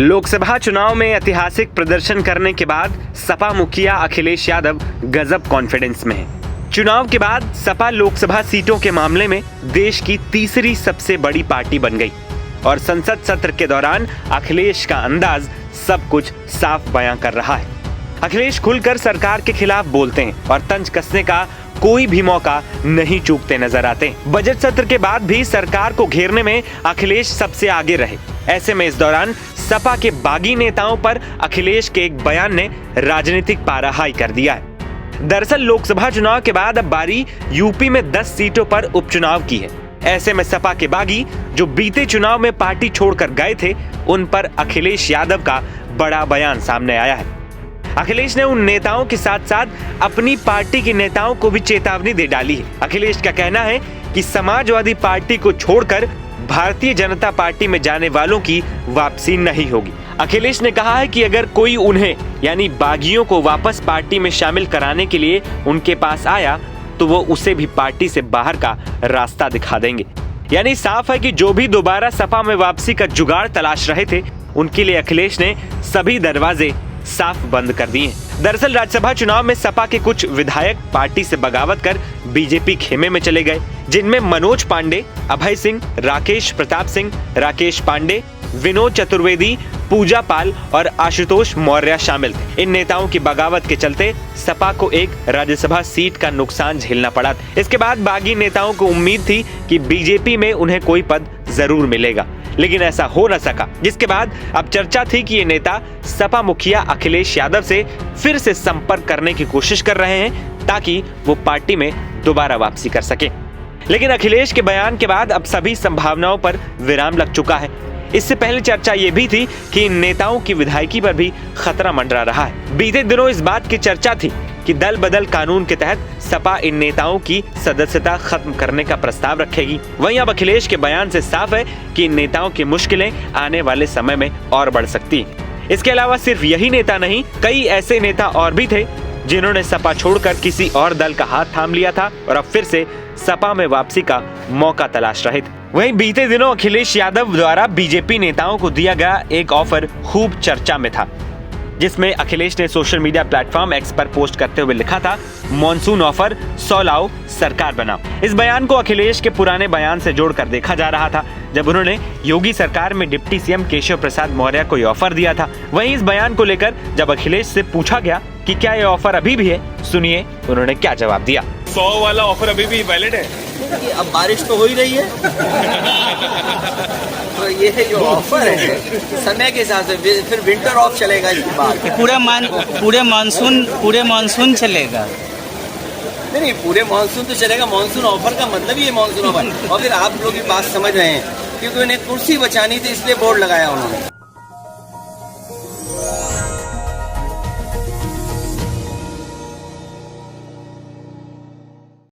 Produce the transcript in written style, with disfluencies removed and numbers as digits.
लोकसभा चुनाव में ऐतिहासिक प्रदर्शन करने के बाद सपा मुखिया अखिलेश यादव गजब कॉन्फिडेंस में हैं। चुनाव के बाद सपा लोकसभा सीटों के मामले में देश की तीसरी सबसे बड़ी पार्टी बन गई और संसद सत्र के दौरान अखिलेश का अंदाज सब कुछ साफ बयां कर रहा है। अखिलेश खुलकर सरकार के खिलाफ बोलते हैं और तंज कसने का कोई भी मौका नहीं चूकते नजर आते। बजट सत्र के बाद भी सरकार को घेरने में अखिलेश सबसे आगे रहे। ऐसे में इस दौरान सपा के बागी नेताओं पर अखिलेश के एक बयान ने राजनीतिक पारा हाई कर दिया है। दरअसल लोकसभा चुनाव के बाद अब बारी यूपी में 10 सीटों पर उपचुनाव की है। ऐसे में सपा के बागी जो बीते चुनाव में पार्टी छोड़कर गए थे, उन पर अखिलेश यादव का बड़ा बयान सामने आया है। अखिलेश ने उन नेताओं के साथ साथ अपनी पार्टी के नेताओं को भी चेतावनी दे डाली है। अखिलेश का कहना है कि समाजवादी पार्टी को छोड़कर भारतीय जनता पार्टी में जाने वालों की वापसी नहीं होगी। अखिलेश ने कहा है कि अगर कोई उन्हें यानी बागियों को वापस पार्टी में शामिल कराने के लिए उनके पास आया तो वो उसे भी पार्टी से बाहर का रास्ता दिखा देंगे। यानी साफ है कि जो भी दोबारा सपा में वापसी का जुगाड़ तलाश रहे थे, उनके लिए अखिलेश ने सभी दरवाजे साफ बंद कर दिए। दरअसल राज्यसभा चुनाव में सपा के कुछ विधायक पार्टी से बगावत कर बीजेपी खेमे में चले गए, जिनमें मनोज पांडे, अभय सिंह, राकेश प्रताप सिंह, राकेश पांडे, विनोद चतुर्वेदी, पूजा पाल और आशुतोष मौर्य शामिल थे। इन नेताओं की बगावत के चलते सपा को एक राज्यसभा सीट का नुकसान झेलना पड़ा। इसके बाद बागी नेताओं को उम्मीद थी कि बीजेपी में उन्हें कोई पद जरूर मिलेगा, लेकिन ऐसा हो न सका, जिसके बाद अब चर्चा थी कि ये नेता सपा मुखिया अखिलेश यादव से फिर से संपर्क करने की कोशिश कर रहे हैं ताकि वो पार्टी में दोबारा वापसी कर सके। लेकिन अखिलेश के बयान के बाद अब सभी संभावनाओं पर विराम लग चुका है। इससे पहले चर्चा ये भी थी कि इन नेताओं की विधायकी पर भी खतरा मंडरा रहा है। बीते दिनों इस बात की चर्चा थी कि दल बदल कानून के तहत सपा इन नेताओं की सदस्यता खत्म करने का प्रस्ताव रखेगी। वहीं अब अखिलेश के बयान से साफ है कि इन नेताओं की मुश्किलें आने वाले समय में और बढ़ सकती हैं। इसके अलावा सिर्फ यही नेता नहीं, कई ऐसे नेता और भी थे जिन्होंने सपा छोड़कर किसी और दल का हाथ थाम लिया था और अब फिर से सपा में वापसी का मौका तलाश रहे थे। वहीं बीते दिनों अखिलेश यादव द्वारा बीजेपी नेताओं को दिया गया एक ऑफर खूब चर्चा में था, जिसमें अखिलेश ने सोशल मीडिया प्लेटफॉर्म एक्स पर पोस्ट करते हुए लिखा था, मॉनसून ऑफर 100 लाओ सरकार बनाओ। इस बयान को अखिलेश के पुराने बयान से जोड़कर देखा जा रहा था, जब उन्होंने योगी सरकार में डिप्टी सीएम केशव प्रसाद मौर्य को ऑफर दिया था। वहीं इस बयान को लेकर जब अखिलेश से पूछा गया कि क्या ये ऑफर अभी भी है, सुनिए उन्होंने क्या जवाब दिया। 100 वाला ऑफर अभी भी वैलिड है? अब बारिश तो हो ही रही है तो ये जो ऑफर है समय के हिसाब से फिर विंटर ऑफ चलेगा इसके बाद पूरे मानसून चलेगा। नहीं पूरे मानसून तो चलेगा। मानसून ऑफर का मतलब ही है मानसून ऑफर। और फिर आप लोग भी बात समझ रहे हैं क्योंकि उन्हें कुर्सी बचानी थी, इसलिए बोर्ड लगाया उन्होंने।